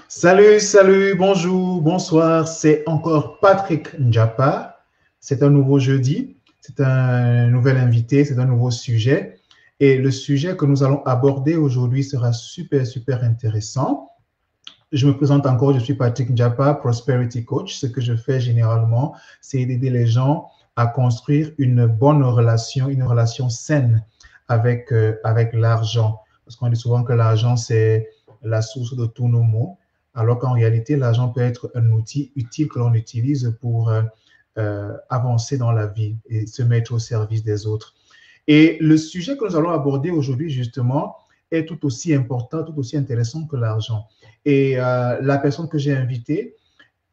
Salut, salut, bonjour, bonsoir, c'est encore Patrick Njapa. C'est un nouveau jeudi, c'est un nouvel invité, c'est un nouveau sujet. Et le sujet que nous allons aborder aujourd'hui sera super, super intéressant. Je me présente encore, je suis Patrick Njapa, Prosperity Coach. Ce que je fais généralement, c'est d'aider les gens à construire une bonne relation, une relation saine avec l'argent. Parce qu'on dit souvent que l'argent, c'est la source de tous nos maux, alors qu'en réalité, l'argent peut être un outil utile que l'on utilise pour avancer dans la vie et se mettre au service des autres. Et le sujet que nous allons aborder aujourd'hui, justement, est tout aussi important, tout aussi intéressant que l'argent. Et la personne que j'ai invitée,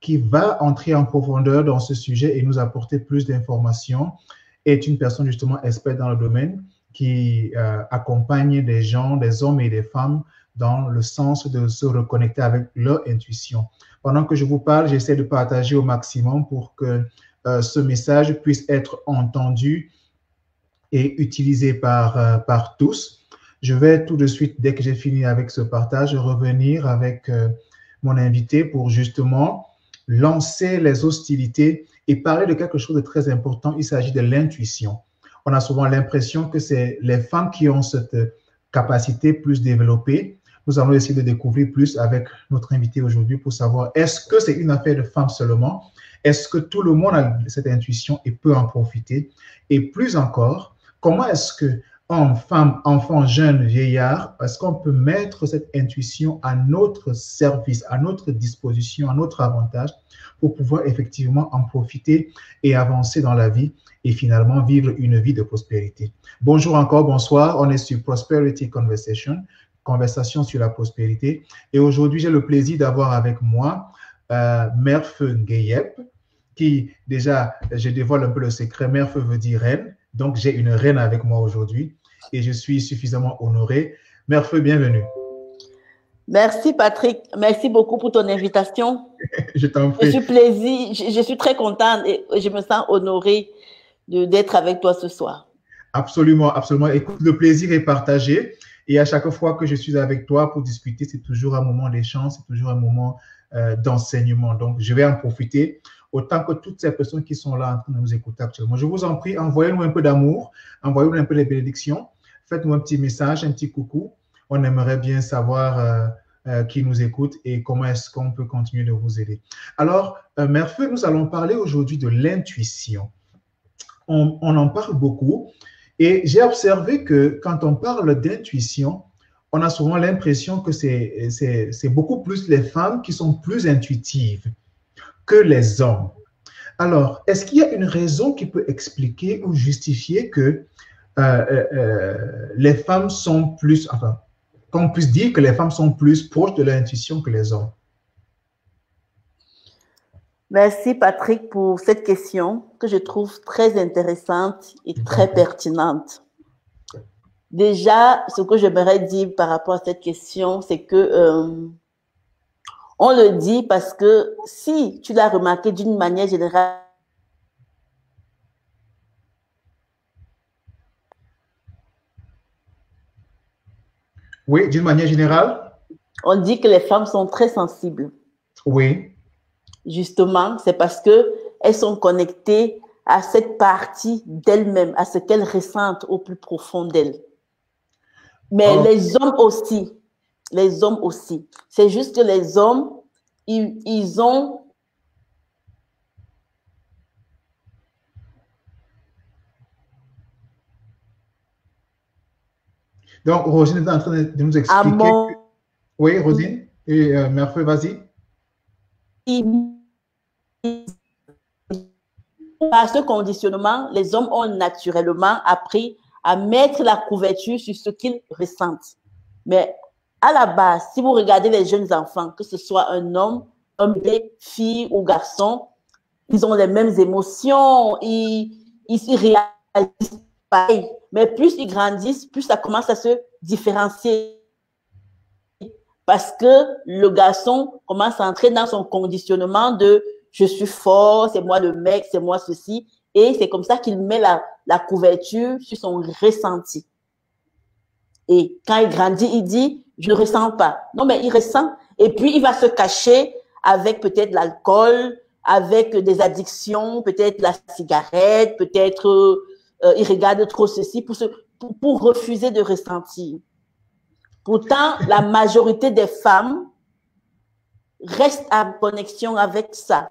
qui va entrer en profondeur dans ce sujet et nous apporter plus d'informations, est une personne justement experte dans le domaine qui accompagne des gens, des hommes et des femmes dans le sens de se reconnecter avec leur intuition. Pendant que je vous parle, j'essaie de partager au maximum pour que ce message puisse être entendu et utilisé par tous. Je vais tout de suite, dès que j'ai fini avec ce partage, revenir avec mon invité pour justement lancer les hostilités et parler de quelque chose de très important. Il s'agit de l'intuition. On a souvent l'impression que c'est les femmes qui ont cette capacité plus développée. Nous allons essayer de découvrir plus avec notre invité aujourd'hui pour savoir est-ce que c'est une affaire de femmes seulement? Est-ce que tout le monde a cette intuition et peut en profiter? Et plus encore, comment est-ce que hommes, femmes, enfants, jeunes, vieillards, est-ce qu'on peut mettre cette intuition à notre service, à notre disposition, à notre avantage pour pouvoir effectivement en profiter et avancer dans la vie et finalement vivre une vie de prospérité. Bonjour encore, bonsoir. On est sur Prosperity Conversation, conversation sur la prospérité. Et aujourd'hui, j'ai le plaisir d'avoir avec moi Merfeu Ngeyep, qui déjà, je dévoile un peu le secret, Merfeu veut dire reine. Donc, j'ai une reine avec moi aujourd'hui et je suis suffisamment honoré. Merfeu, bienvenue. Merci Patrick, merci beaucoup pour ton invitation. Je t'en prie. Je suis très contente et je me sens honorée d'être avec toi ce soir. Absolument, absolument. Écoute, le plaisir est partagé et à chaque fois que je suis avec toi pour discuter, c'est toujours un moment d'échange, c'est toujours un moment d'enseignement. Donc, je vais en profiter autant que toutes ces personnes qui sont là en train de nous écouter actuellement. Je vous en prie, envoyez-nous un peu d'amour, envoyez-nous un peu les bénédictions, faites-nous un petit message, un petit coucou. On aimerait bien savoir qui nous écoute et comment est-ce qu'on peut continuer de vous aider. Alors, Merfeu, nous allons parler aujourd'hui de l'intuition. On en parle beaucoup et j'ai observé que quand on parle d'intuition, on a souvent l'impression que c'est beaucoup plus les femmes qui sont plus intuitives que les hommes. Alors, est-ce qu'il y a une raison qui peut expliquer ou justifier que les femmes sont plus, enfin, qu'on puisse dire que les femmes sont plus proches de l'intuition que les hommes? Merci Patrick pour cette question que je trouve très intéressante et très pertinente. Déjà, ce que j'aimerais dire par rapport à cette question, c'est que on le dit parce que si tu l'as remarqué d'une manière générale, oui, d'une manière générale. On dit que les femmes sont très sensibles. Oui. Justement, c'est parce qu'elles sont connectées à cette partie d'elles-mêmes, à ce qu'elles ressentent au plus profond d'elles. Mais les hommes aussi. Les hommes aussi. C'est juste que les hommes, ils ont... Donc, Rosine est en train de nous expliquer. Oui, Rosine. Et Merfeu, vas-y. Par ce conditionnement, les hommes ont naturellement appris à mettre la couverture sur ce qu'ils ressentent. Mais à la base, si vous regardez les jeunes enfants, que ce soit un homme, fille ou garçon, ils ont les mêmes émotions, ils se réalisent pareil. Mais plus ils grandissent, plus ça commence à se différencier. Parce que le garçon commence à entrer dans son conditionnement de je suis fort, c'est moi le mec, c'est moi ceci. Et c'est comme ça qu'il met la couverture sur son ressenti. Et quand il grandit, il dit, je ne ressens pas. Non, mais il ressent. Et puis, il va se cacher avec peut-être l'alcool, avec des addictions, peut-être la cigarette, peut-être il regarde trop ceci pour refuser de ressentir. Pourtant, la majorité des femmes restent en connexion avec ça.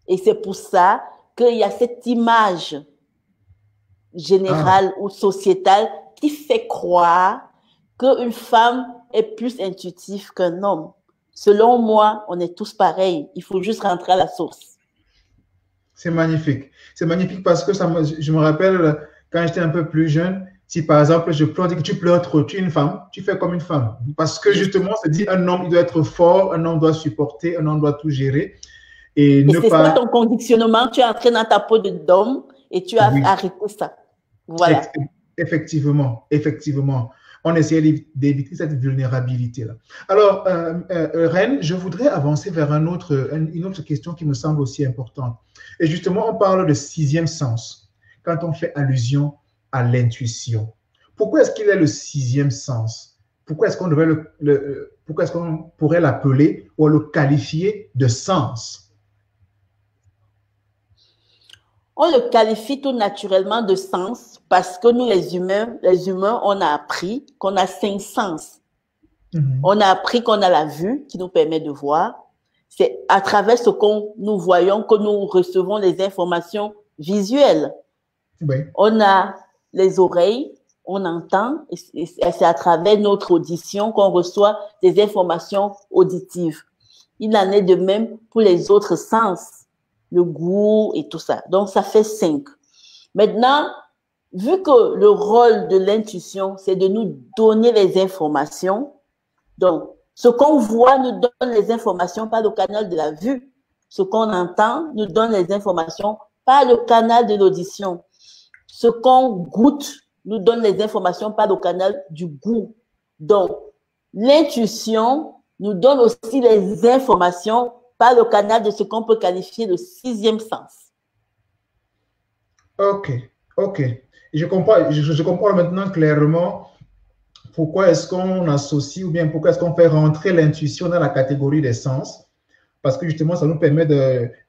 Et c'est pour ça qu'il y a cette image générale ou sociétale qui fait croire qu'une femme est plus intuitive qu'un homme. Selon moi, on est tous pareils. Il faut juste rentrer à la source. C'est magnifique. C'est magnifique parce que je me rappelle quand j'étais un peu plus jeune, si par exemple je pleure, que tu pleures trop, tu es une femme, tu fais comme une femme. Parce que justement, on se dit un homme, il doit être fort, un homme doit supporter, un homme doit tout gérer. Et c'est ça ton conditionnement, tu es entré dans ta peau d'homme et tu as arrêté ça. Voilà. Effectivement, effectivement. On essayait d'éviter cette vulnérabilité-là. Alors, Reine, je voudrais avancer vers une autre question qui me semble aussi importante. Et justement, on parle de sixième sens, quand on fait allusion à l'intuition. Pourquoi est-ce qu'il est le sixième sens? Pourquoi est-ce qu'on pourrait l'appeler ou le qualifier de sens? On le qualifie tout naturellement de sens parce que nous, les humains, on a appris qu'on a 5 sens. On a appris qu'on a la vue qui nous permet de voir. C'est à travers ce que nous voyons que nous recevons les informations visuelles. Oui. On a les oreilles, on entend, et c'est à travers notre audition qu'on reçoit des informations auditives. Il en est de même pour les autres sens. Le goût et tout ça. Donc, ça fait 5. Maintenant, vu que le rôle de l'intuition, c'est de nous donner les informations, donc, ce qu'on voit nous donne les informations par le canal de la vue. Ce qu'on entend nous donne les informations par le canal de l'audition. Ce qu'on goûte nous donne les informations par le canal du goût. Donc, l'intuition nous donne aussi les informations par le canal de ce qu'on peut qualifier de sixième sens. Ok. Je comprends maintenant clairement pourquoi est-ce qu'on associe ou bien pourquoi est-ce qu'on fait rentrer l'intuition dans la catégorie des sens. Parce que justement, ça nous permet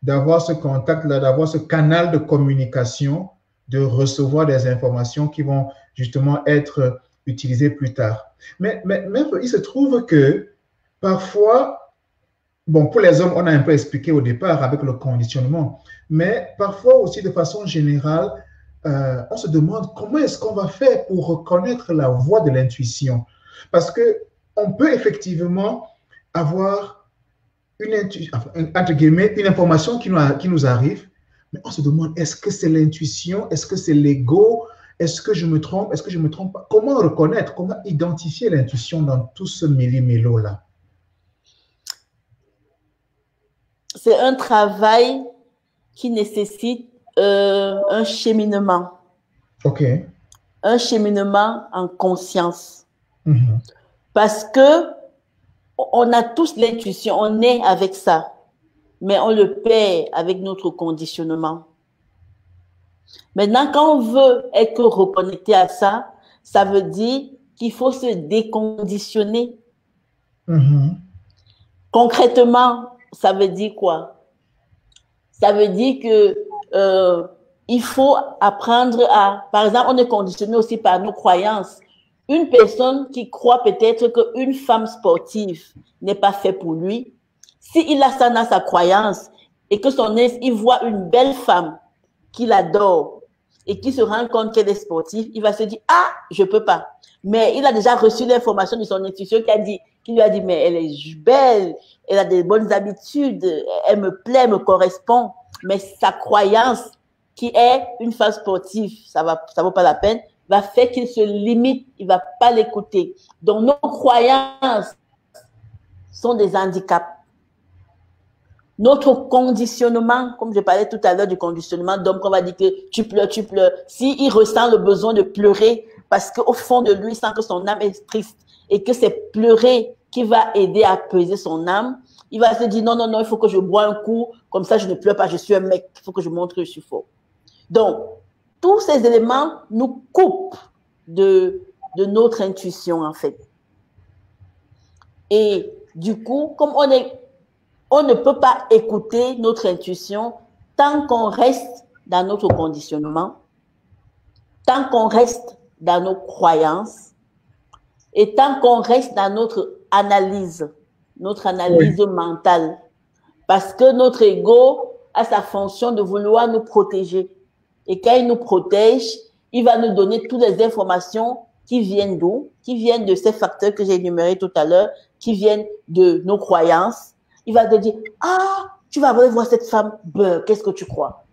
d'avoir ce contact-là, d'avoir ce canal de communication, de recevoir des informations qui vont justement être utilisées plus tard. Mais il se trouve que parfois, bon, pour les hommes, on a un peu expliqué au départ avec le conditionnement, mais parfois aussi de façon générale, on se demande comment est-ce qu'on va faire pour reconnaître la voix de l'intuition. Parce qu'on peut effectivement avoir entre guillemets, une information qui nous arrive, mais on se demande, est-ce que c'est l'intuition? Est-ce que c'est l'ego? Est-ce que je me trompe? Est-ce que je ne me trompe pas? Comment reconnaître, comment identifier l'intuition dans tout ce méli-mélo-là? C'est un travail qui nécessite un cheminement. OK. Un cheminement en conscience. Parce que on a tous l'intuition, on est avec ça, mais on le perd avec notre conditionnement. Maintenant, quand on veut être reconnecté à ça, ça veut dire qu'il faut se déconditionner. Concrètement, ça veut dire quoi? Ça veut dire que il faut apprendre à... Par exemple, on est conditionné aussi par nos croyances. Une personne qui croit peut-être qu'une femme sportive n'est pas faite pour lui, s'il a ça dans sa croyance et que il voit une belle femme qu'il adore et qui se rend compte qu'elle est sportive, il va se dire « Ah, je peux pas ». Mais il a déjà reçu l'information de son intuition qui lui a dit « Mais elle est belle, elle a des bonnes habitudes, elle me plaît, elle me correspond. » Mais sa croyance qui est une femme sportive, ça vaut pas la peine, va faire qu'il se limite, il va pas l'écouter. Donc, nos croyances sont des handicaps. Notre conditionnement, comme je parlais tout à l'heure du conditionnement d'homme, qu'on va dire que tu pleures. S'il ressent le besoin de pleurer, parce qu'au fond de lui, il sent que son âme est triste et que c'est pleurer qui va aider à apaiser son âme, Il va se dire, non, non, non, il faut que je bois un coup, comme ça je ne pleure pas, je suis un mec, il faut que je montre que je suis fort. Donc, tous ces éléments nous coupent de notre intuition, en fait. Et du coup, comme on ne peut pas écouter notre intuition tant qu'on reste dans notre conditionnement, tant qu'on reste dans nos croyances et tant qu'on reste dans notre analyse mentale. Parce que notre ego a sa fonction de vouloir nous protéger. Et quand il nous protège, il va nous donner toutes les informations qui viennent d'où? Qui viennent de ces facteurs que j'ai énumérés tout à l'heure, qui viennent de nos croyances. Il va te dire, ah, tu vas aller voir cette femme, qu'est-ce que tu crois?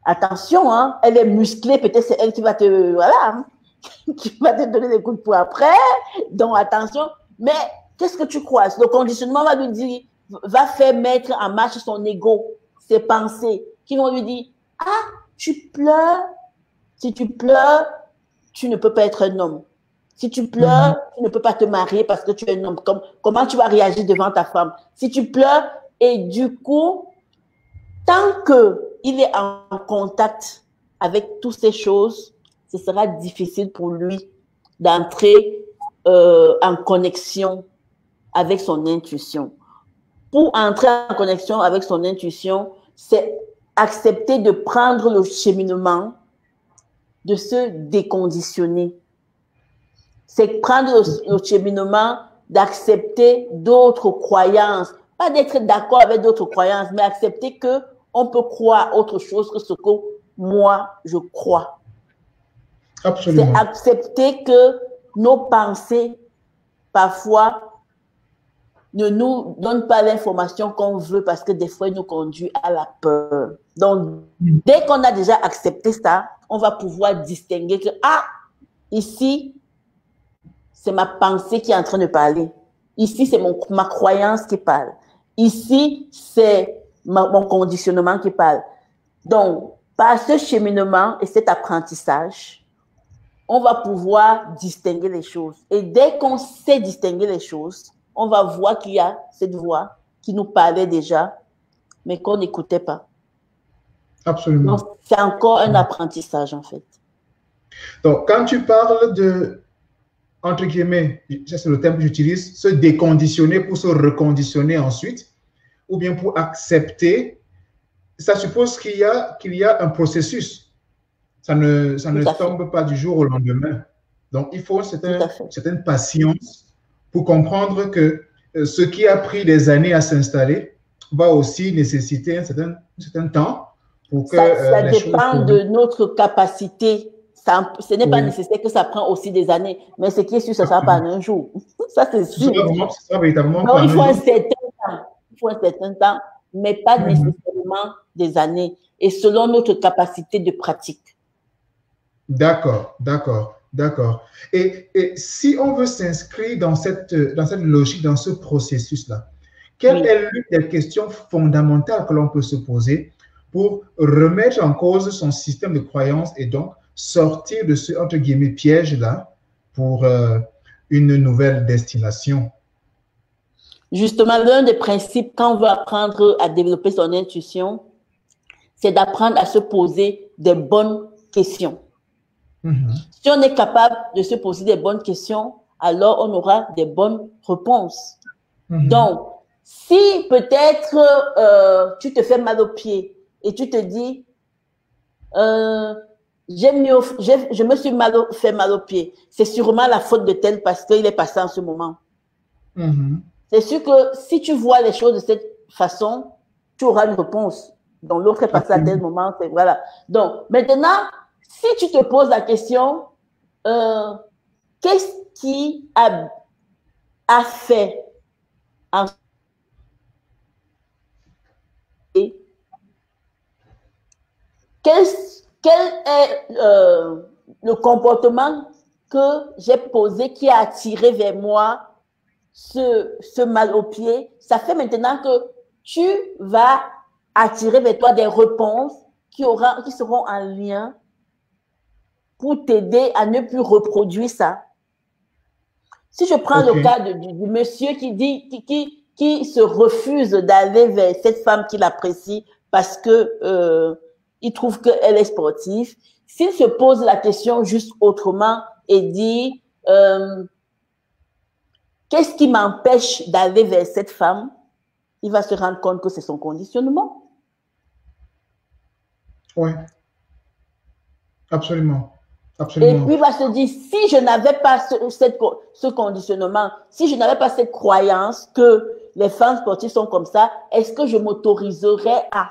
Attention, hein, elle est musclée, peut-être c'est elle qui va te, voilà, qui va te donner des coups de poing après. Donc, attention. Mais qu'est-ce que tu crois? Le conditionnement va lui dire, va faire mettre en marche son ego, ses pensées, qui vont lui dire, ah, tu pleures. Si tu pleures, tu ne peux pas être un homme. Si tu pleures, tu ne peux pas te marier parce que tu es un homme. Comment tu vas réagir devant ta femme? Si tu pleures, et du coup, tant qu'il est en contact avec toutes ces choses, ce sera difficile pour lui d'entrer en connexion avec son intuition. Pour entrer en connexion avec son intuition, c'est accepter de prendre le cheminement, de se déconditionner. C'est prendre le cheminement d'accepter d'autres croyances. Pas d'être d'accord avec d'autres croyances, mais accepter qu'on peut croire autre chose que ce que moi, je crois. Absolument. C'est accepter que nos pensées, parfois, ne nous donnent pas l'information qu'on veut parce que des fois, ils nous conduisent à la peur. Donc, dès qu'on a déjà accepté ça, on va pouvoir distinguer que, ah, ici, c'est ma pensée qui est en train de parler. Ici, c'est ma croyance qui parle. Ici, c'est mon conditionnement qui parle. Donc, par ce cheminement et cet apprentissage, on va pouvoir distinguer les choses. Et dès qu'on sait distinguer les choses, on va voir qu'il y a cette voix qui nous parlait déjà, mais qu'on n'écoutait pas. Absolument. Donc, c'est encore un apprentissage, en fait. Donc, quand tu parles de, entre guillemets, ça c'est le terme que j'utilise, se déconditionner pour se reconditionner ensuite, ou bien pour accepter, ça suppose qu'il y a un processus. Ça ne tombe pas du jour au lendemain. Donc, il faut une certaine patience pour comprendre que ce qui a pris des années à s'installer va aussi nécessiter un certain temps pour que ça dépend de notre capacité. Ce n'est pas nécessaire que ça prend aussi des années, mais ce qui est sûr, ça ne sera pas en un jour. Ça, c'est sûr. Ce sera véritablement donc, il faut un certain temps. Il faut un certain temps, mais pas nécessairement des années. Et selon notre capacité de pratique. D'accord, d'accord, d'accord. Et si on veut s'inscrire dans cette logique, dans ce processus-là, quelle est l'une des questions fondamentales que l'on peut se poser pour remettre en cause son système de croyance et donc sortir de ce, entre guillemets, piège-là pour une nouvelle destination? Justement, l'un des principes quand on veut apprendre à développer son intuition, c'est d'apprendre à se poser des bonnes questions. Si on est capable de se poser des bonnes questions, alors on aura des bonnes réponses. Donc, si peut-être tu te fais mal au pied et tu te dis, je me suis fait mal au pied, c'est sûrement la faute de tel parce qu'il est passé en ce moment. C'est sûr que si tu vois les choses de cette façon, tu auras une réponse. Donc, l'autre est passé à tel moment, voilà. Donc, maintenant, si tu te poses la question, qu'est-ce qui a fait en quel est le comportement que j'ai posé qui a attiré vers moi ce mal au pied? Ça fait maintenant que tu vas attirer vers toi des réponses qui seront en lien pour t'aider à ne plus reproduire ça. Si je prends le cas du monsieur qui dit, qui se refuse d'aller vers cette femme qu'il apprécie parce que il trouve qu'elle est sportive, s'il se pose la question juste autrement et dit qu'est-ce qui m'empêche d'aller vers cette femme, il va se rendre compte que c'est son conditionnement. Oui, absolument. Absolument. Et puis il va se dire, si je n'avais pas ce conditionnement, si je n'avais pas cette croyance que les femmes sportives sont comme ça, est-ce que je m'autoriserais à?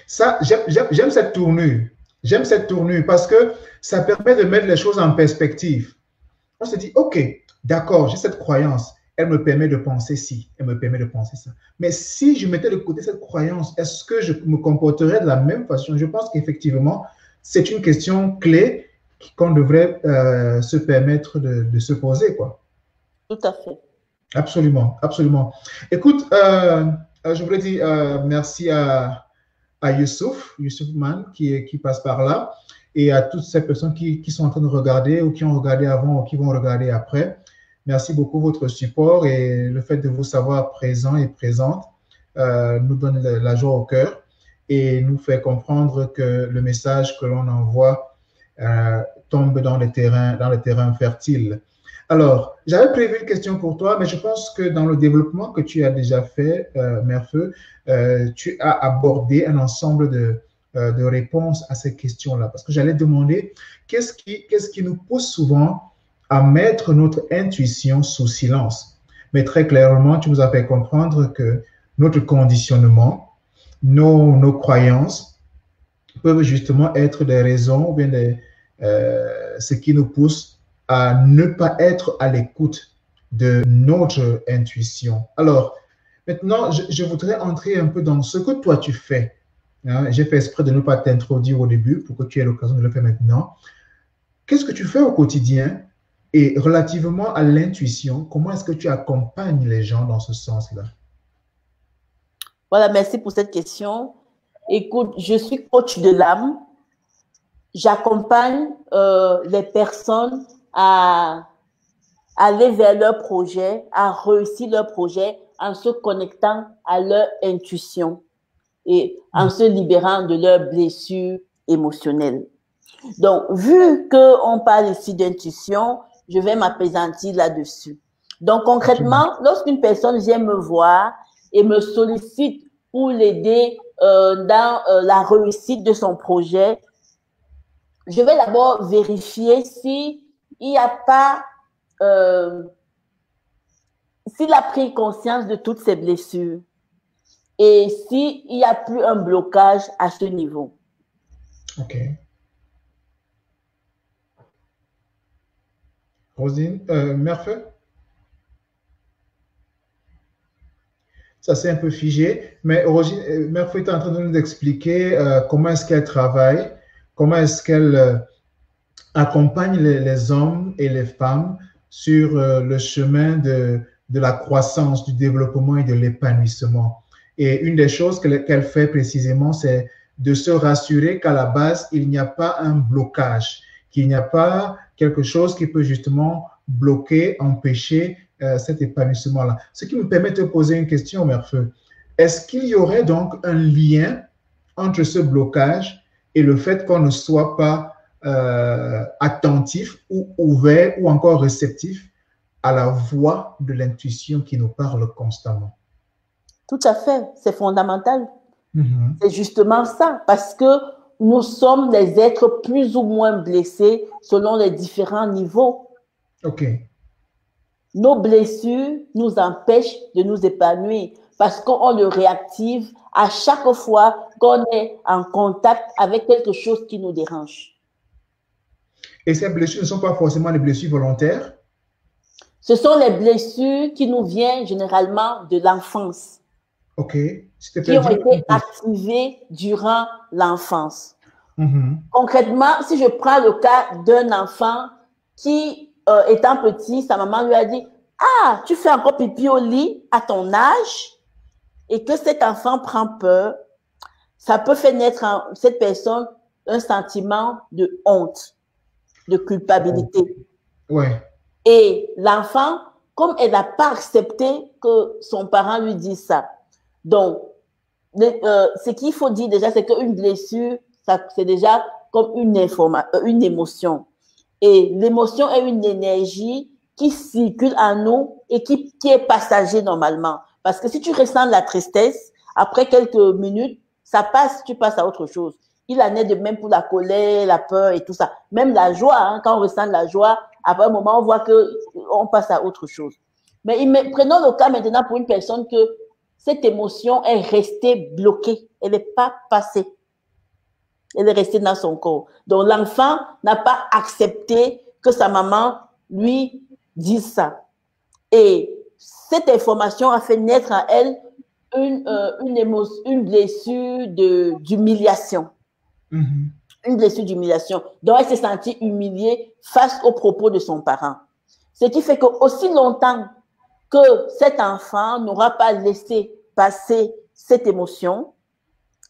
Ça, j'aime cette tournure. J'aime cette tournure parce que ça permet de mettre les choses en perspective. On se dit, OK, d'accord, j'ai cette croyance. Elle me permet de penser ci, elle me permet de penser ça. Mais si je mettais de côté cette croyance, est-ce que je me comporterais de la même façon? Je pense qu'effectivement, c'est une question clé qu'on devrait se permettre de se poser, quoi. Tout à fait. Absolument, absolument. Écoute, je voulais dire merci à Youssouf Man qui passe par là, et à toutes ces personnes qui sont en train de regarder ou qui ont regardé avant ou qui vont regarder après. Merci beaucoup votre support, et le fait de vous savoir présent et présente nous donne la joie au cœur et nous fait comprendre que le message que l'on envoie tombe dans les terrains fertiles. Alors, j'avais prévu une question pour toi, mais je pense que dans le développement que tu as déjà fait, Merfeu, tu as abordé un ensemble de réponses à ces questions-là. Parce que j'allais demander qu'est-ce qui nous pousse souvent à mettre notre intuition sous silence. Mais très clairement, tu nous as fait comprendre que notre conditionnement, nos croyances peuvent justement être des raisons ou bien ce qui nous pousse à ne pas être à l'écoute de notre intuition. Alors, maintenant, je voudrais entrer un peu dans ce que toi tu fais. Hein, j'ai fait exprès de ne pas t'introduire au début pour que tu aies l'occasion de le faire maintenant. Qu'est-ce que tu fais au quotidien? Et relativement à l'intuition, comment est-ce que tu accompagnes les gens dans ce sens-là? Voilà, merci pour cette question. Écoute, je suis coach de l'âme. J'accompagne les personnes à aller vers leur projet, à réussir leur projet en se connectant à leur intuition et en se libérant de leurs blessures émotionnelles. Donc, vu qu'on parle ici d'intuition, je vais m'appesantir là-dessus. Donc, concrètement, lorsqu'une personne vient me voir et me sollicite pour l'aider dans la réussite de son projet, je vais d'abord vérifier s'il n'y a pas, s'il a pris conscience de toutes ses blessures et s'il n'y a plus un blocage à ce niveau. OK. Rosine, Merfeu? Ça, c'est un peu figé, mais Merfeu est en train de nous expliquer comment est-ce qu'elle travaille, comment est-ce qu'elle accompagne les hommes et les femmes sur le chemin de la croissance, du développement et de l'épanouissement. Et une des choses qu'elle fait précisément, c'est de se rassurer qu'à la base, il n'y a pas un blocage, qu'il n'y a pas quelque chose qui peut justement bloquer, empêcher cet épanouissement-là. Ce qui me permet de te poser une question, Merfeu. Est-ce qu'il y aurait donc un lien entre ce blocage et le fait qu'on ne soit pas attentif ou ouvert ou encore réceptif à la voix de l'intuition qui nous parle constamment? Tout à fait, c'est fondamental. C'est justement ça, parce que nous sommes des êtres plus ou moins blessés selon les différents niveaux. OK. Nos blessures nous empêchent de nous épanouir parce qu'on le réactive à chaque fois qu'on est en contact avec quelque chose qui nous dérange. Et ces blessures ne sont pas forcément les blessures volontaires? Ce sont les blessures qui nous viennent généralement de l'enfance. OK. Qui ont été activées durant l'enfance. Concrètement, si je prends le cas d'un enfant qui, étant petit, sa maman lui a dit « Ah, tu fais encore pipi au lit à ton âge ?» et que cet enfant prend peur, ça peut faire naître en cette personne un sentiment de honte, de culpabilité. Ouais. Et l'enfant comme elle n'a pas accepté que son parent lui dise ça. Donc, ce qu'il faut dire déjà, c'est qu'une blessure, c'est déjà comme une émotion. Et l'émotion est une énergie qui circule en nous et qui est passagère normalement. Parce que si tu ressens la tristesse, après quelques minutes, ça passe, tu passes à autre chose. Il en est de même pour la colère, la peur et tout ça. Même la joie, hein, quand on ressent la joie, après un moment, on voit qu'on passe à autre chose. Mais prenons le cas maintenant pour une personne que cette émotion est restée bloquée. Elle n'est pas passée. Elle est restée dans son corps. Donc, l'enfant n'a pas accepté que sa maman lui dise ça. Et cette information a fait naître en elle une blessure d'humiliation. Mm-hmm. Une blessure d'humiliation. Donc, elle s'est sentie humiliée face aux propos de son parent. Ce qui fait qu'aussi longtemps que cet enfant n'aura pas laissé passer cette émotion,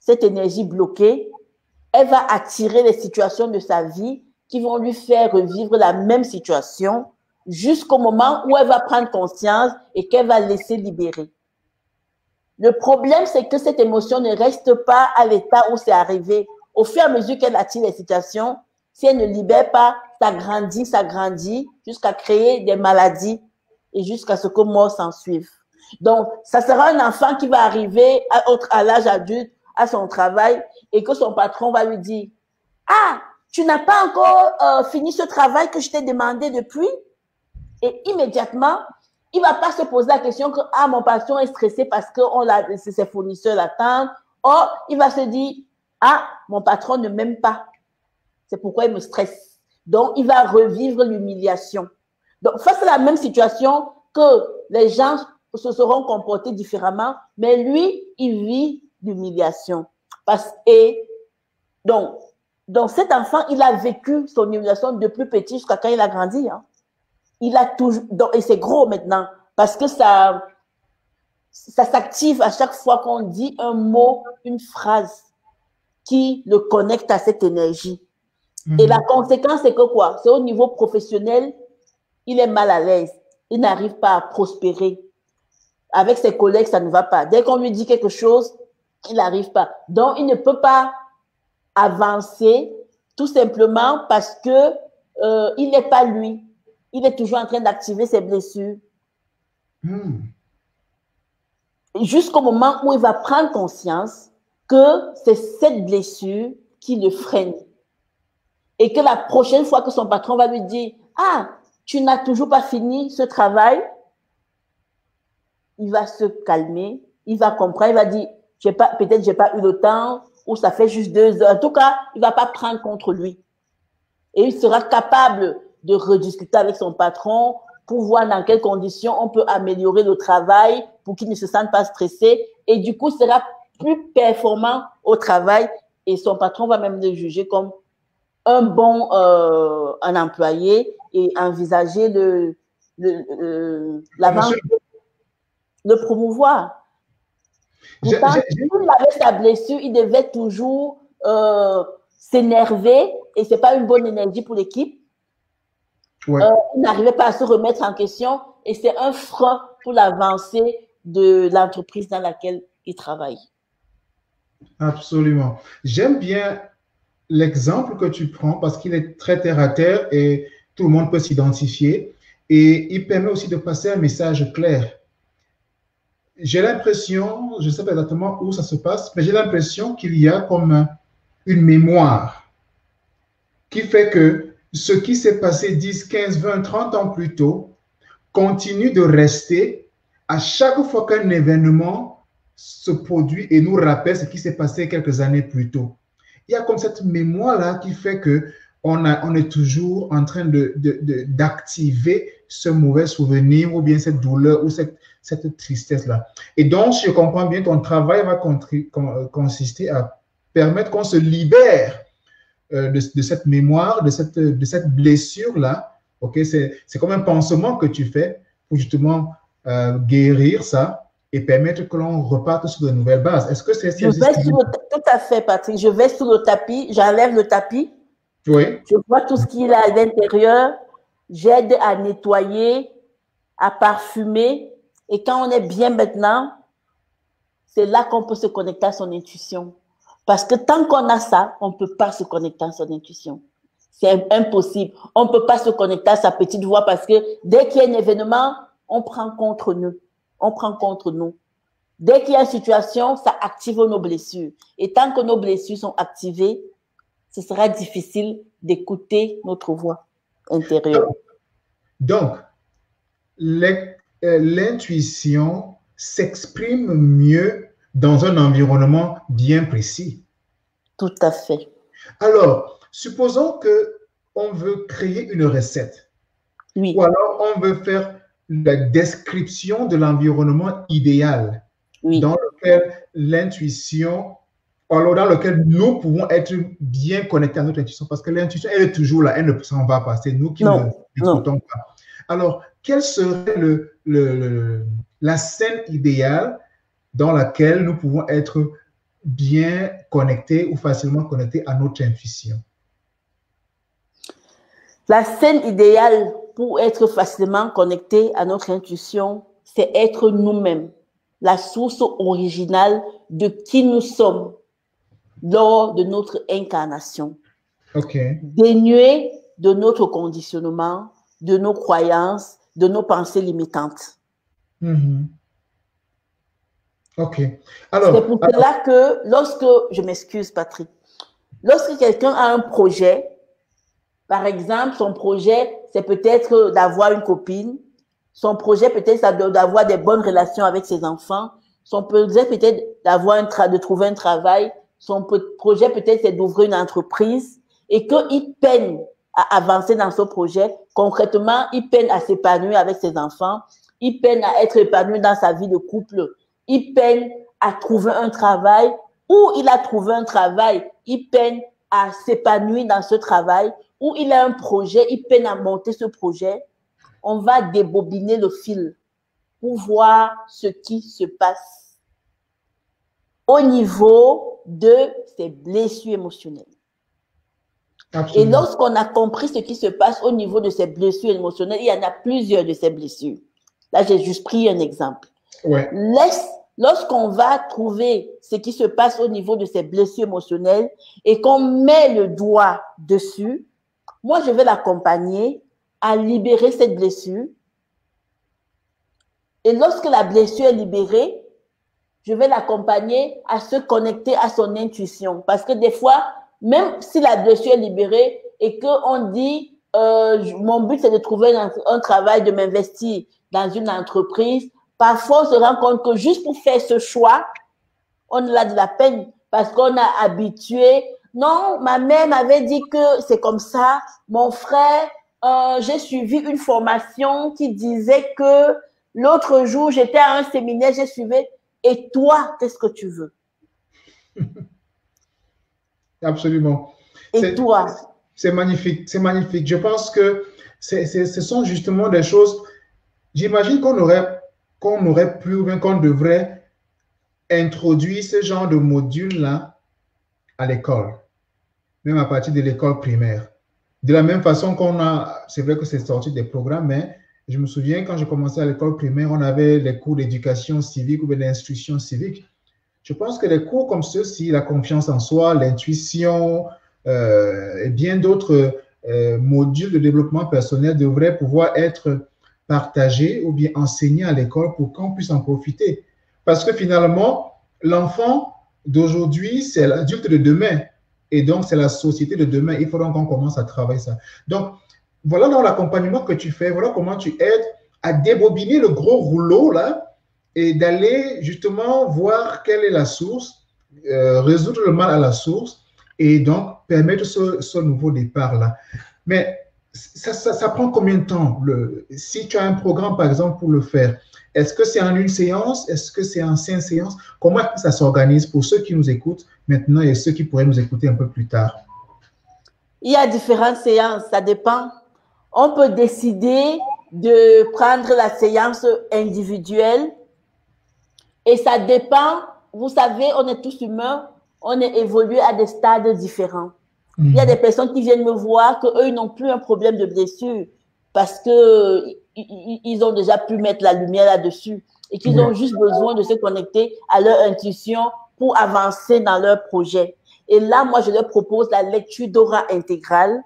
cette énergie bloquée, elle va attirer les situations de sa vie qui vont lui faire revivre la même situation jusqu'au moment où elle va prendre conscience et qu'elle va laisser libérer. Le problème, c'est que cette émotion ne reste pas à l'état où c'est arrivé. Au fur et à mesure qu'elle attire les situations, si elle ne libère pas, ça grandit jusqu'à créer des maladies et jusqu'à ce que mort s'en suive. Donc, ça sera un enfant qui va arriver à l'âge adulte, à son travail, et que son patron va lui dire « Ah, tu n'as pas encore fini ce travail que je t'ai demandé depuis ?» Et immédiatement, il ne va pas se poser la question que « Ah, mon patron est stressé parce que ses fournisseurs l'attendent. » Or, il va se dire « Ah, mon patron ne m'aime pas. C'est pourquoi il me stresse. » Donc, il va revivre l'humiliation. Donc, face à la même situation que les gens se seront comportés différemment, mais lui, il vit l'humiliation. Et donc, cet enfant, il a vécu son humiliation depuis petit jusqu'à quand il a grandi. Hein. Il a toujours, et c'est gros maintenant, parce que ça s'active à chaque fois qu'on dit un mot, une phrase qui le connecte à cette énergie. Et la conséquence, c'est que quoi? C'est au niveau professionnel, il est mal à l'aise. Il n'arrive pas à prospérer. Avec ses collègues, ça ne va pas. Dès qu'on lui dit quelque chose, il n'arrive pas. Donc, il ne peut pas avancer tout simplement parce que il n'est pas lui. Il est toujours en train d'activer ses blessures. Jusqu'au moment où il va prendre conscience que c'est cette blessure qui le freine. Et que la prochaine fois que son patron va lui dire « Ah, tu n'as toujours pas fini ce travail », il va se calmer, il va comprendre, il va dire « Peut-être j'ai pas eu le temps » ou « Ça fait juste 2 heures ». En tout cas, il ne va pas prendre contre lui. Et il sera capable de rediscuter avec son patron pour voir dans quelles conditions on peut améliorer le travail pour qu'il ne se sente pas stressé. Et du coup, il sera plus performant au travail et son patron va même le juger comme un bon un employé et envisager le promouvoir. Pourtant, il avait sa blessure, il devait toujours s'énerver et c'est pas une bonne énergie pour l'équipe. Ouais. Il n'arrivait pas à se remettre en question et c'est un frein pour l'avancée de l'entreprise dans laquelle il travaille. Absolument. J'aime bien l'exemple que tu prends parce qu'il est très terre à terre et tout le monde peut s'identifier et il permet aussi de passer un message clair. J'ai l'impression, je ne sais pas exactement où ça se passe, mais j'ai l'impression qu'il y a comme une mémoire qui fait que ce qui s'est passé 10, 15, 20, 30 ans plus tôt continue de rester à chaque fois qu'un événement se produit et nous rappelle ce qui s'est passé quelques années plus tôt. Il y a comme cette mémoire-là qui fait qu'on est toujours en train d'activer ce mauvais souvenir ou bien cette douleur ou cette tristesse-là. Et donc, si je comprends bien, ton travail va consister à permettre qu'on se libère de cette mémoire, de cette blessure-là. Okay? C'est comme un pansement que tu fais pour justement guérir ça et permettre que l'on reparte sur de nouvelles bases. Est-ce que c'est... Tout à fait, Patrick. Je vais sous le tapis, j'enlève le tapis. Oui. Je vois tout ce qu'il y a à l'intérieur. J'aide à nettoyer à parfumer. Et quand on est bien maintenant, c'est là qu'on peut se connecter à son intuition. Parce que tant qu'on a ça, on ne peut pas se connecter à son intuition. C'est impossible. On ne peut pas se connecter à sa petite voix parce que dès qu'il y a un événement, on prend contre nous. On prend contre nous. Dès qu'il y a une situation, ça active nos blessures. Et tant que nos blessures sont activées, ce sera difficile d'écouter notre voix intérieure. Donc, l'intuition s'exprime mieux dans un environnement bien précis. Tout à fait. Alors, supposons qu'on veut créer une recette. Oui. Ou alors on veut faire la description de l'environnement idéal dans lequel l'intuition, alors dans lequel nous pouvons être bien connectés à notre intuition, parce que l'intuition, elle est toujours là, elle ne s'en va pas, c'est nous qui ne l'écoutons pas. Alors, quelle serait la scène idéale dans laquelle nous pouvons être bien connectés ou facilement connectés à notre intuition? La scène idéale pour être facilement connecté à notre intuition, c'est être nous-mêmes, la source originale de qui nous sommes lors de notre incarnation. Dénué de notre conditionnement, de nos croyances, de nos pensées limitantes. Alors, c'est pour cela que lorsque, je m'excuse Patrick, lorsque quelqu'un a un projet, par exemple, son projet, c'est peut-être d'avoir une copine. Son projet, peut-être, c'est d'avoir des bonnes relations avec ses enfants. Son projet, peut-être, de trouver un travail. Son projet, peut-être, c'est d'ouvrir une entreprise. Et qu'il peine à avancer dans ce projet. Concrètement, il peine à s'épanouir avec ses enfants. Il peine à être épanoui dans sa vie de couple. Il peine à trouver un travail. Ou il a trouvé un travail. Il peine à s'épanouir dans ce travail. Ou il a un projet, il peine à monter ce projet, on va débobiner le fil pour voir ce qui se passe au niveau de ses blessures émotionnelles. Absolument. Et lorsqu'on a compris ce qui se passe au niveau de ses blessures émotionnelles, il y en a plusieurs de ces blessures. Là, j'ai juste pris un exemple. Lorsqu'on va trouver ce qui se passe au niveau de ses blessures émotionnelles et qu'on met le doigt dessus, moi, je vais l'accompagner à libérer cette blessure. Et lorsque la blessure est libérée, je vais l'accompagner à se connecter à son intuition. Parce que des fois, même si la blessure est libérée et qu'on dit, mon but, c'est de trouver un travail, de m'investir dans une entreprise, parfois, on se rend compte que juste pour faire ce choix, on a de la peine parce qu'on a habitué. Non, ma mère m'avait dit que c'est comme ça. Mon frère, j'ai suivi une formation qui disait que l'autre jour, j'étais à un séminaire, j'ai suivi. Et toi, qu'est-ce que tu veux? Absolument. Et toi? C'est magnifique, c'est magnifique. Je pense que ce sont justement des choses, j'imagine qu'on aurait pu ou bien qu'on devrait introduire ce genre de module-là à l'école, même à partir de l'école primaire. De la même façon qu'on a, c'est vrai que c'est sorti des programmes, mais je me souviens quand j'ai commencé à l'école primaire, on avait les cours d'éducation civique ou d'instruction civique. Je pense que les cours comme ceux-ci, la confiance en soi, l'intuition et bien d'autres modules de développement personnel devraient pouvoir être partagés ou bien enseignés à l'école pour qu'on puisse en profiter. Parce que finalement, l'enfant d'aujourd'hui, c'est l'adulte de demain. Et donc, c'est la société de demain. Il faut donc qu'on commence à travailler ça. Donc, voilà dans l'accompagnement que tu fais, voilà comment tu aides à débobiner le gros rouleau là et d'aller justement voir quelle est la source, résoudre le mal à la source et donc permettre ce nouveau départ là. Mais ça prend combien de temps? Si tu as un programme, par exemple, pour le faire, est-ce que c'est en une séance? Est-ce que c'est en 5 séances? Comment ça s'organise pour ceux qui nous écoutent maintenant et ceux qui pourraient nous écouter un peu plus tard? Il y a différentes séances, ça dépend. On peut décider de prendre la séance individuelle et ça dépend. Vous savez, on est tous humains, on est évolué à des stades différents. Il y a des personnes qui viennent me voir qu'eux, ils n'ont plus un problème de blessure parce que ils ont déjà pu mettre la lumière là-dessus et qu'ils ont juste besoin de se connecter à leur intuition pour avancer dans leur projet. Et là, moi, je leur propose la lecture d'aura intégrale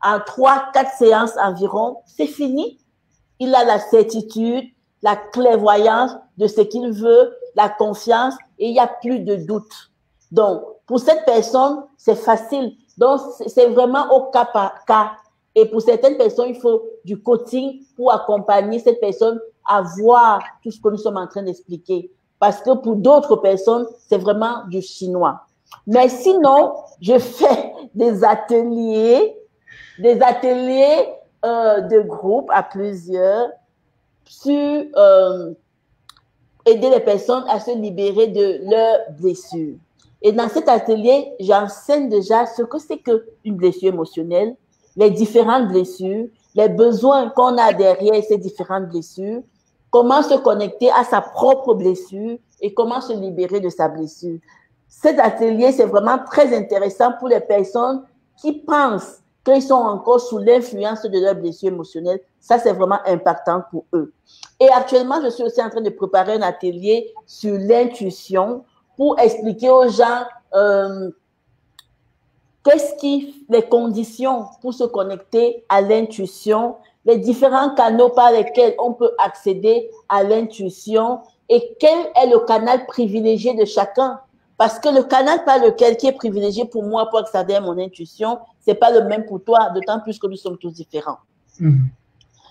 en 3-4 séances environ. C'est fini. Il a la certitude, la clairvoyance de ce qu'il veut, la confiance et il n'y a plus de doute. Donc, pour cette personne, c'est facile. Donc, c'est vraiment au cas par cas. Et pour certaines personnes, il faut du coaching pour accompagner cette personne à voir tout ce que nous sommes en train d'expliquer. Parce que pour d'autres personnes, c'est vraiment du chinois. Mais sinon, je fais des ateliers de groupe à plusieurs sur aider les personnes à se libérer de leurs blessures. Et dans cet atelier, j'enseigne déjà ce que c'est qu'une blessure émotionnelle, les différentes blessures, les besoins qu'on a derrière ces différentes blessures, comment se connecter à sa propre blessure et comment se libérer de sa blessure. Cet atelier, c'est vraiment très intéressant pour les personnes qui pensent qu'ils sont encore sous l'influence de leur blessure émotionnelle. Ça, c'est vraiment impactant pour eux. Et actuellement, je suis aussi en train de préparer un atelier sur l'intuition pour expliquer aux gens les conditions pour se connecter à l'intuition, les différents canaux par lesquels on peut accéder à l'intuition et quel est le canal privilégié de chacun. Parce que le canal par lequel qui est privilégié pour moi pour accéder à mon intuition, c'est pas le même pour toi, d'autant plus que nous sommes tous différents.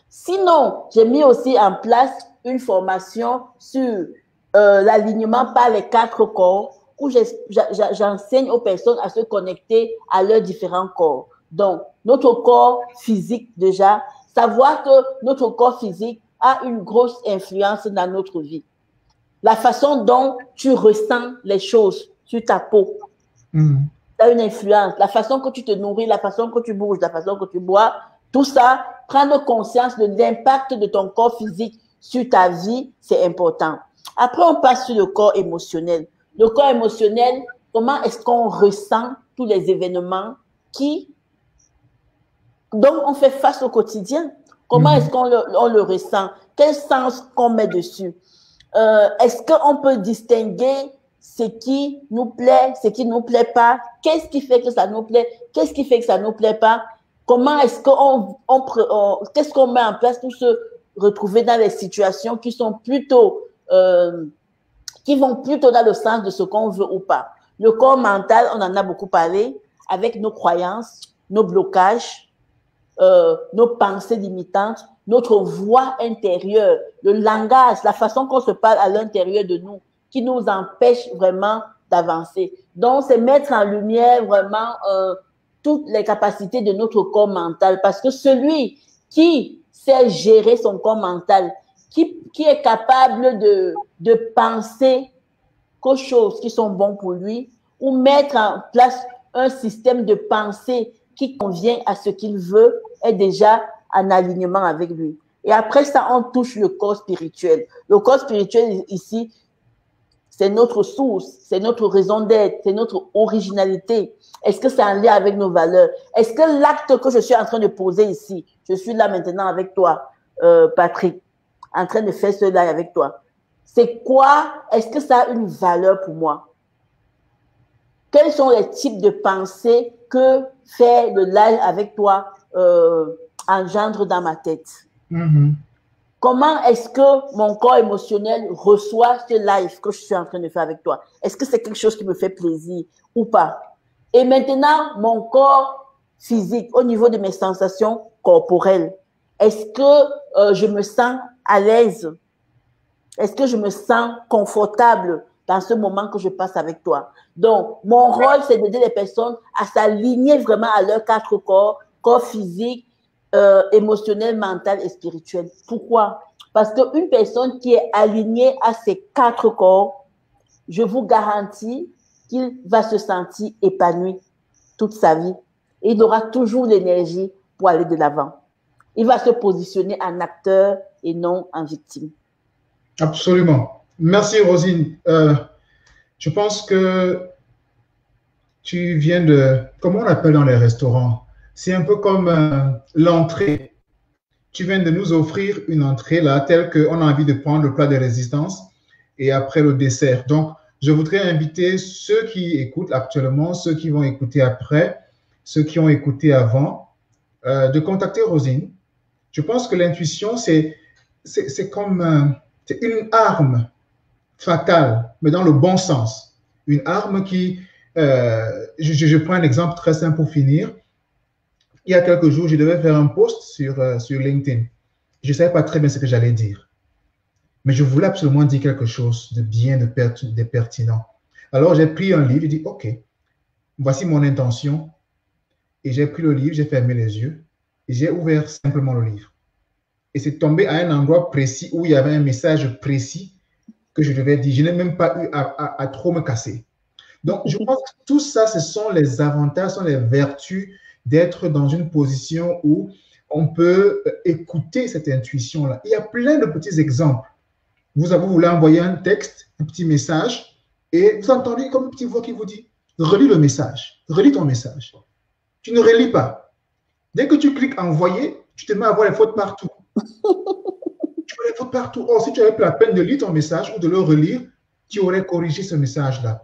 Sinon, j'ai mis aussi en place une formation sur l'alignement par les 4 corps où j'enseigne aux personnes à se connecter à leurs différents corps. Donc, notre corps physique déjà, savoir que notre corps physique a une grosse influence dans notre vie. La façon dont tu ressens les choses sur ta peau, ça a une influence. La façon que tu te nourris, la façon que tu bouges, la façon que tu bois, tout ça, prendre conscience de l'impact de ton corps physique sur ta vie, c'est important. Après, on passe sur le corps émotionnel. Le corps émotionnel, comment est-ce qu'on ressent tous les événements dont on fait face au quotidien? Comment est-ce qu'on le ressent? Quel sens qu'on met dessus? Est-ce qu'on peut distinguer ce qui nous plaît, ce qui ne nous plaît pas? Qu'est-ce qui fait que ça nous plaît? Qu'est-ce qui fait que ça ne nous plaît pas? Comment est-ce qu'est-ce qu'on met en place pour se retrouver dans les situations qui sont plutôt qui vont plutôt dans le sens de ce qu'on veut ou pas. Le corps mental, on en a beaucoup parlé, avec nos croyances, nos blocages, nos pensées limitantes, notre voix intérieure, le langage, la façon qu'on se parle à l'intérieur de nous, qui nous empêche vraiment d'avancer. Donc, c'est mettre en lumière vraiment toutes les capacités de notre corps mental, parce que celui qui sait gérer son corps mental, qui est capable de penser qu'aux choses qui sont bonnes pour lui ou mettre en place un système de pensée qui convient à ce qu'il veut est déjà en alignement avec lui. Et après ça, on touche le corps spirituel. Le corps spirituel ici, c'est notre source, c'est notre raison d'être, c'est notre originalité. Est-ce que c'est en lien avec nos valeurs? Est-ce que l'acte que je suis en train de poser ici, je suis là maintenant avec toi, Patrick, en train de faire ce live avec toi. C'est quoi? Est-ce que ça a une valeur pour moi? Quels sont les types de pensées que faire le live avec toi engendre dans ma tête? Comment est-ce que mon corps émotionnel reçoit ce live que je suis en train de faire avec toi? Est-ce que c'est quelque chose qui me fait plaisir ou pas? Et maintenant, mon corps physique, au niveau de mes sensations corporelles, est-ce que je me sens à l'aise? Est-ce que je me sens confortable dans ce moment que je passe avec toi? Donc, mon rôle, c'est d'aider les personnes à s'aligner vraiment à leurs 4 corps, corps physique, émotionnel, mental et spirituel. Pourquoi? Parce qu'une personne qui est alignée à ces 4 corps, je vous garantis qu'il va se sentir épanoui toute sa vie. Et il aura toujours l'énergie pour aller de l'avant. Il va se positionner en acteur et non en victime. Absolument. Merci, Rosine. Je pense que tu viens de... Comment on l'appelle dans les restaurants? C'est un peu comme l'entrée. tu viens de nous offrir une entrée là, telle qu'on a envie de prendre le plat de résistance et après le dessert. Donc, je voudrais inviter ceux qui écoutent actuellement, ceux qui vont écouter après, ceux qui ont écouté avant, de contacter Rosine. Je pense que l'intuition, c'est comme c'est une arme fatale, mais dans le bon sens. Une arme qui, je prends un exemple très simple pour finir. Il y a quelques jours, je devais faire un post sur LinkedIn. Je ne savais pas très bien ce que j'allais dire. Mais je voulais absolument dire quelque chose de bien, de pertinent. Alors, j'ai pris un livre, j'ai dit, OK, voici mon intention. Et j'ai pris le livre, j'ai fermé les yeux et j'ai ouvert simplement le livre. Et c'est tombé à un endroit précis où il y avait un message précis que je devais dire. Je n'ai même pas eu à trop me casser. Donc, je pense que tout ça, ce sont les avantages, ce sont les vertus d'être dans une position où on peut écouter cette intuition-là. Il y a plein de petits exemples. Vous voulez envoyer un texte, un petit message, et vous entendez comme une petite voix qui vous dit, relis le message, relis ton message. Tu ne relis pas. Dès que tu cliques envoyer, tu te mets à voir les fautes partout. Tu vois les fautes partout. Or, si tu avais pris la peine de lire ton message ou de le relire, tu aurais corrigé ce message-là.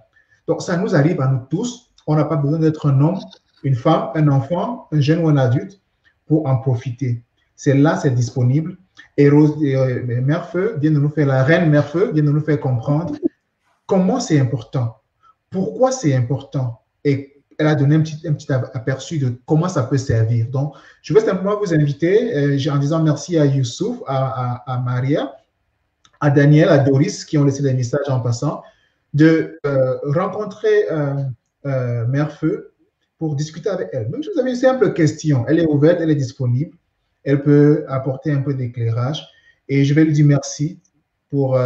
Donc, ça nous arrive à nous tous. On n'a pas besoin d'être un homme, une femme, un enfant, un jeune ou un adulte pour en profiter. C'est là, c'est disponible. Et Mère Feu vient de nous faire, la reine Mère Feu vient de nous faire comprendre comment c'est important, pourquoi c'est important. Et elle a donné un petit aperçu de comment ça peut servir. Donc, je veux simplement vous inviter, en disant merci à Youssouf, à Maria, à Daniel, à Doris, qui ont laissé des messages en passant, de rencontrer Mère Feu pour discuter avec elle. Même si vous avez une simple question, elle est ouverte, elle est disponible, elle peut apporter un peu d'éclairage. Et je vais lui dire merci pour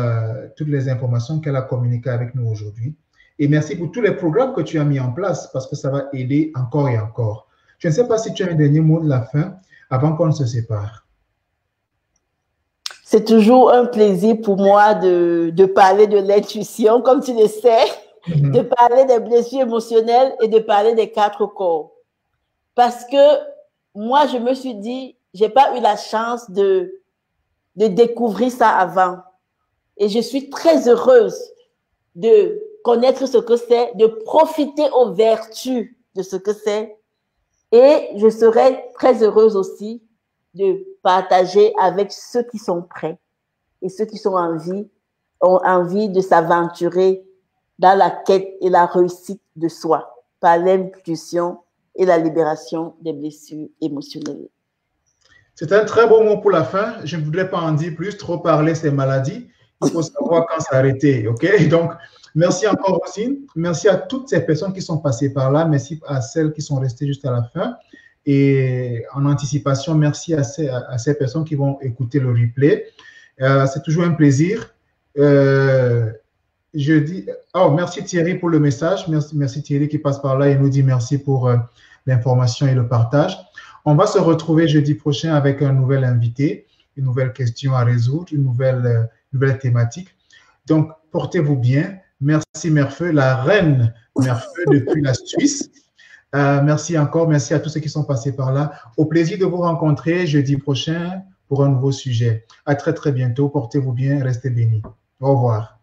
toutes les informations qu'elle a communiquées avec nous aujourd'hui. Et merci pour tous les programmes que tu as mis en place parce que ça va aider encore et encore. Je ne sais pas si tu as un dernier mot de la fin avant qu'on ne se sépare. C'est toujours un plaisir pour moi de parler de l'intuition, comme tu le sais, de parler des blessures émotionnelles et de parler des 4 corps. Parce que moi, je me suis dit, je n'ai pas eu la chance de découvrir ça avant. Et je suis très heureuse de connaître ce que c'est, de profiter aux vertus de ce que c'est. Et je serai très heureuse aussi de partager avec ceux qui sont prêts et ceux qui ont envie de s'aventurer dans la quête et la réussite de soi par l'intuition et la libération des blessures émotionnelles. C'est un très beau mot pour la fin. Je ne voudrais pas en dire plus, trop parler, c'est maladie. Il faut savoir quand s'arrêter, OK? Donc, merci encore, Rosine. Merci à toutes ces personnes qui sont passées par là. Merci à celles qui sont restées juste à la fin. Et en anticipation, merci à ces personnes qui vont écouter le replay. C'est toujours un plaisir. Merci Thierry pour le message. Merci Thierry qui passe par là et nous dit merci pour l'information et le partage. On va se retrouver jeudi prochain avec un nouvel invité, une nouvelle question à résoudre, une nouvelle thématique. Donc, portez-vous bien. Merci Mère Feu, la reine Mère Feu depuis la Suisse. Merci encore. Merci à tous ceux qui sont passés par là. Au plaisir de vous rencontrer jeudi prochain pour un nouveau sujet. À très, très bientôt. Portez-vous bien. Restez bénis. Au revoir.